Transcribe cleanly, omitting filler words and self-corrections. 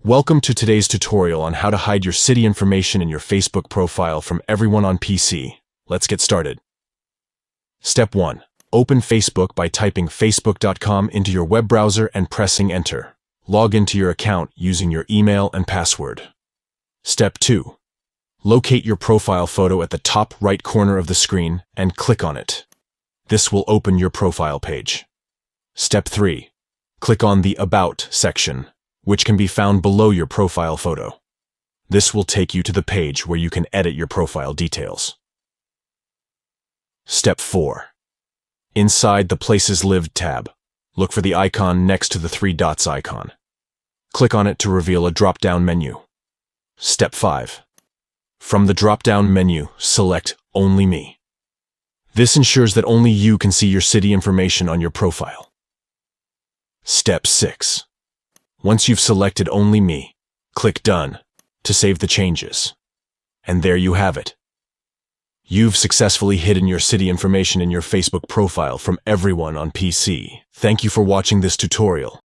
Welcome to today's tutorial on how to hide your city information in your Facebook profile from everyone on PC. Let's get started. Step 1. Open Facebook by typing facebook.com into your web browser and pressing enter. Log into your account using your email and password. Step 2. Locate your profile photo at the top right corner of the screen and click on it. This will open your profile page. Step 3. Click on the About section, which can be found below your profile photo. This will take you to the page where you can edit your profile details. Step 4. Inside the Places Lived tab, look for the icon next to the 3 dots icon. Click on it to reveal a drop-down menu. Step 5. From the drop-down menu, select Only Me. This ensures that only you can see your city information on your profile. Step 6. Once you've selected Only Me, click Done to save the changes. And there you have it. You've successfully hidden your city information in your Facebook profile from everyone on PC. Thank you for watching this tutorial.